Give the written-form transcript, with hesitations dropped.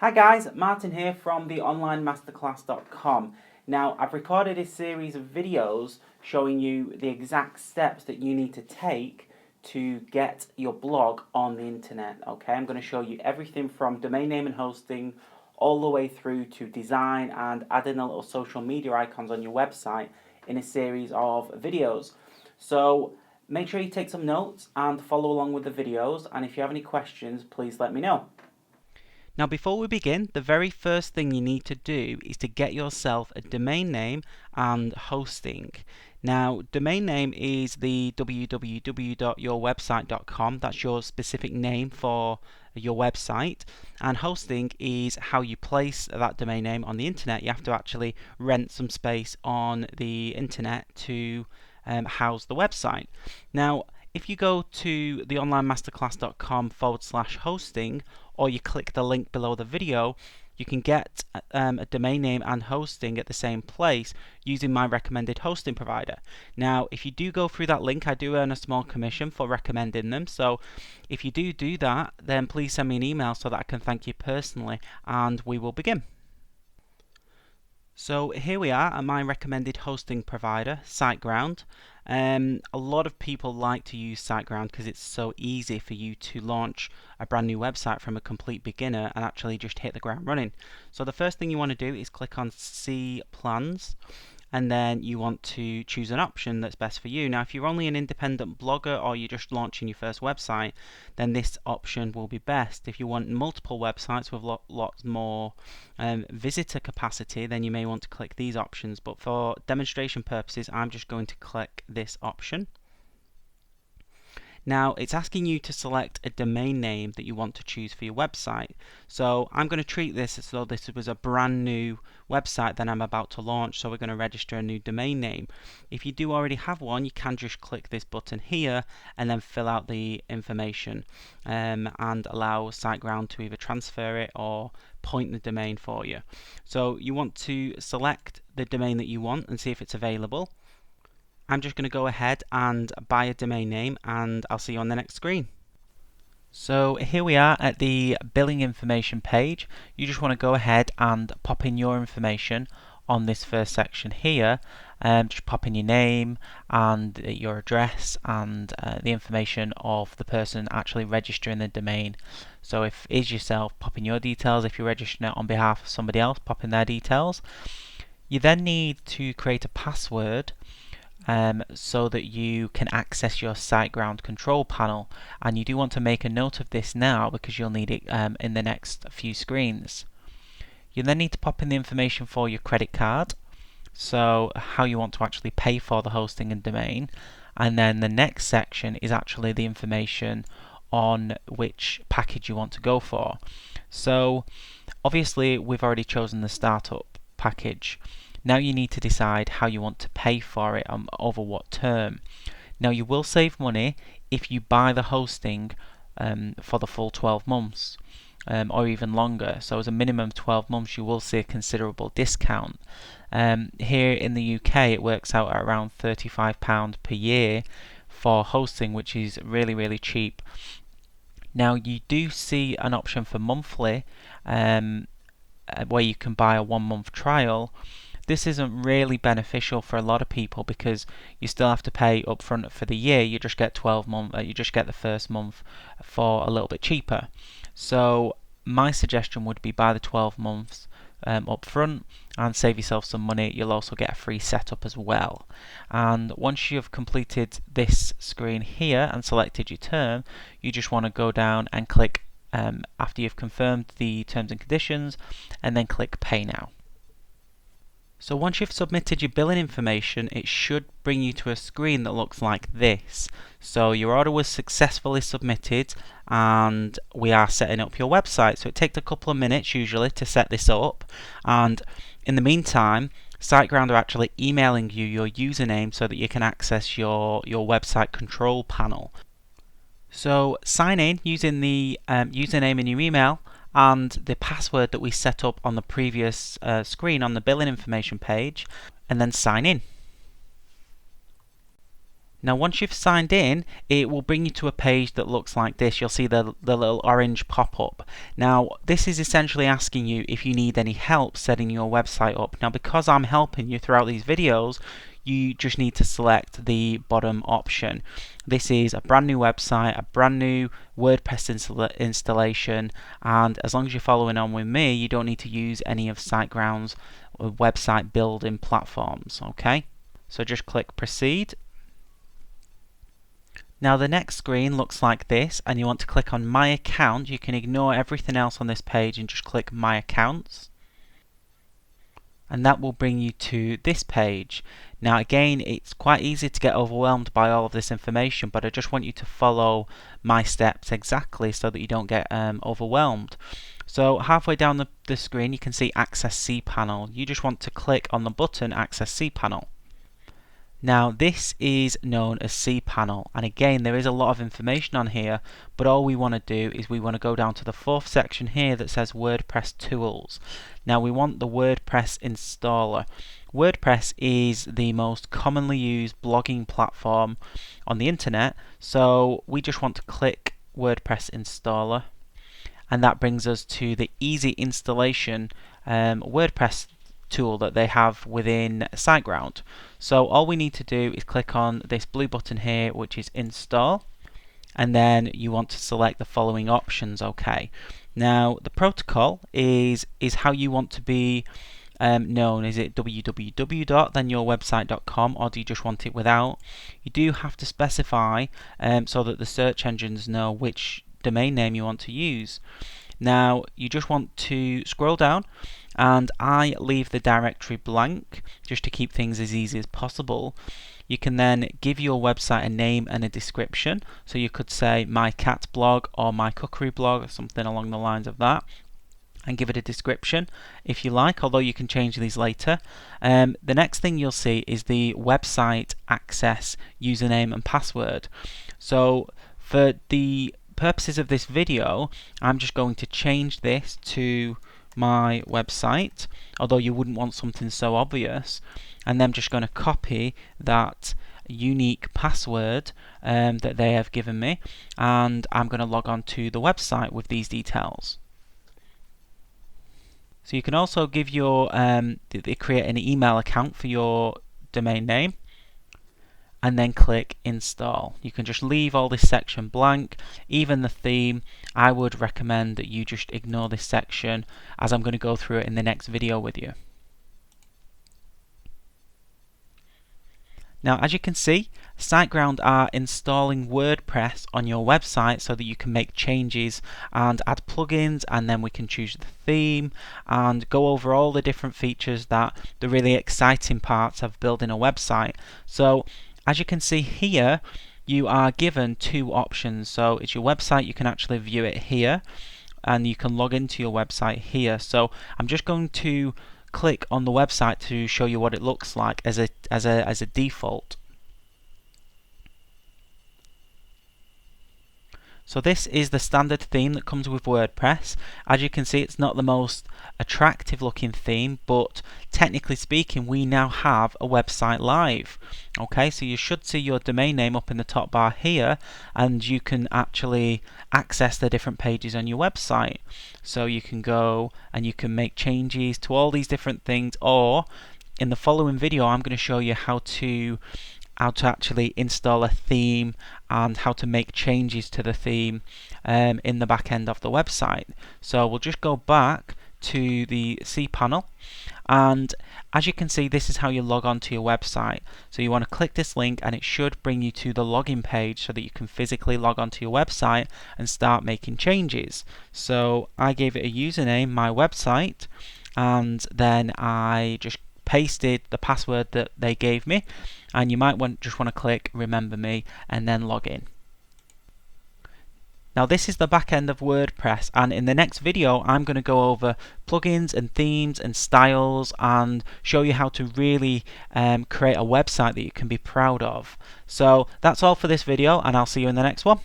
Hi guys, Martin here from the onlinemasterclass.com. Now, I've recorded a series of videos showing you the exact steps that you need to take to get your blog on the internet. Okay, I'm going to show you everything from domain name and hosting all the way through to design and adding a little social media icons on your website in a series of videos. So make sure you take some notes and follow along with the videos, and if you have any questions, please let me know. Now, before we begin, the very first thing you need to do is to get yourself a domain name and hosting. Now, domain name is the www.yourwebsite.com. That's your specific name for your website. And hosting is how you place that domain name on the internet. You have to actually rent some space on the internet to house the website. Now, if you go to theonlinemasterclass.com/hosting, or you click the link below the video, you can get a domain name and hosting at the same place using my recommended hosting provider. Now, if you do go through that link, I do earn a small commission for recommending them. So if you do that, then please send me an email so that I can thank you personally, and we will begin. So here we are at my recommended hosting provider, SiteGround. A lot of people like to use SiteGround because it's so easy for you to launch a brand new website from a complete beginner and actually just hit the ground running. So the first thing you want to do is click on See Plans, and then you want to choose an option that's best for you. Now, if you're only an independent blogger or you're just launching your first website, then this option will be best. If you want multiple websites with lots more visitor capacity, then you may want to click these options, but for demonstration purposes, I'm just going to click this option. Now, it's asking you to select a domain name that you want to choose for your website. So I'm going to treat this as though this was a brand new website that I'm about to launch, so we're going to register a new domain name. If you do already have one, you can just click this button here and then fill out the information and allow SiteGround to either transfer it or point the domain for you. So you want to select the domain that you want and see if it's available. I'm just going to go ahead and buy a domain name, and I'll see you on the next screen. So here we are at the billing information page. You just want to go ahead and pop in your information on this first section here. Just pop in your name and your address and the information of the person actually registering the domain. So if it is yourself, pop in your details. If you're registering it on behalf of somebody else, pop in their details. You then need to create a password so that you can access your SiteGround control panel, and you do want to make a note of this now because you'll need it in the next few screens. You then need to pop in the information for your credit card, so how you want to actually pay for the hosting and domain, and then the next section is actually the information on which package you want to go for. So obviously we've already chosen the startup package. Now you need to decide how you want to pay for it over what term. Now you will save money if you buy the hosting for the full 12 months or even longer. So as a minimum of 12 months you will see a considerable discount. Here in the UK it works out at around £35 per year for hosting, which is really cheap. Now you do see an option for monthly where you can buy a 1-month trial. This isn't really beneficial for a lot of people because you still have to pay upfront for the year. You just get 12 months. You just get the first month for a little bit cheaper. So my suggestion would be buy the 12 months upfront and save yourself some money. You'll also get a free setup as well. And once you've completed this screen here and selected your term, you just want to go down and click after you've confirmed the terms and conditions, and then click Pay Now. So once you've submitted your billing information, it should bring you to a screen that looks like this. So your order was successfully submitted and we are setting up your website. So it takes a couple of minutes usually to set this up, and in the meantime SiteGround are actually emailing you your username so that you can access your website control panel. So sign in using the username in your email and the password that we set up on the previous screen on the billing information page, and then sign in. Now once you've signed in, it will bring you to a page that looks like this. You'll see the little orange pop-up. Now this is essentially asking you if you need any help setting your website up. Now because I'm helping you throughout these videos, you just need to select the bottom option. This is a brand new website, a brand new WordPress installation, and as long as you're following on with me, you don't need to use any of SiteGround's website building platforms. Okay, so just click proceed. Now the next screen looks like this, and you want to click on My Account. You can ignore everything else on this page and just click My Accounts, and that will bring you to this page. Now again, it's quite easy to get overwhelmed by all of this information, but I just want you to follow my steps exactly so that you don't get overwhelmed. So halfway down the screen you can see Access cPanel. You just want to click on the button Access cPanel. Now this is known as cPanel, and again there is a lot of information on here, but all we want to do is we want to go down to the fourth section here that says WordPress Tools. Now we want the WordPress installer. WordPress is the most commonly used blogging platform on the internet, so we just want to click WordPress installer, and that brings us to the easy installation WordPress tool that they have within SiteGround. So all we need to do is click on this blue button here, which is install, and then you want to select the following options. Okay, now the protocol is how you want to be known. Is it www.thenyourwebsite.com, or do you just want it without? You do have to specify so that the search engines know which domain name you want to use. Now you just want to scroll down, and I leave the directory blank just to keep things as easy as possible. You can then give your website a name and a description, so you could say my cat blog or my cookery blog or something along the lines of that, and give it a description if you like, although you can change these later. The next thing you'll see is the website access username and password. So for the purposes of this video, I'm just going to change this to my website, although you wouldn't want something so obvious, and then I'm just going to copy that unique password that they have given me, and I'm going to log on to the website with these details. So you can also give your create an email account for your domain name, and then click install. You can just leave all this section blank, even the theme. I would recommend that you just ignore this section, as I'm going to go through it in the next video with you. Now as you can see, SiteGround are installing WordPress on your website so that you can make changes and add plugins, and then we can choose the theme and go over all the different features that the really exciting parts of building a website. So as you can see here, you are given two options. So it's your website, you can actually view it here, and you can log into your website here. So I'm just going to click on the website to show you what it looks like as a default. So this is the standard theme that comes with WordPress. As you can see, it's not the most attractive looking theme, but technically speaking, we now have a website live. Okay, so you should see your domain name up in the top bar here, and you can actually access the different pages on your website. So you can go and you can make changes to all these different things, or in the following video I'm going to show you how to actually install a theme and how to make changes to the theme in the back end of the website. So we'll just go back to the cPanel, and as you can see, this is how you log on to your website. So you want to click this link, and it should bring you to the login page so that you can physically log on to your website and start making changes. So I gave it a username, my website, and then I just pasted the password that they gave me, and you might just want to click remember me and then log in. Now this is the back end of WordPress, and in the next video I'm going to go over plugins and themes and styles and show you how to really create a website that you can be proud of. So that's all for this video, and I'll see you in the next one.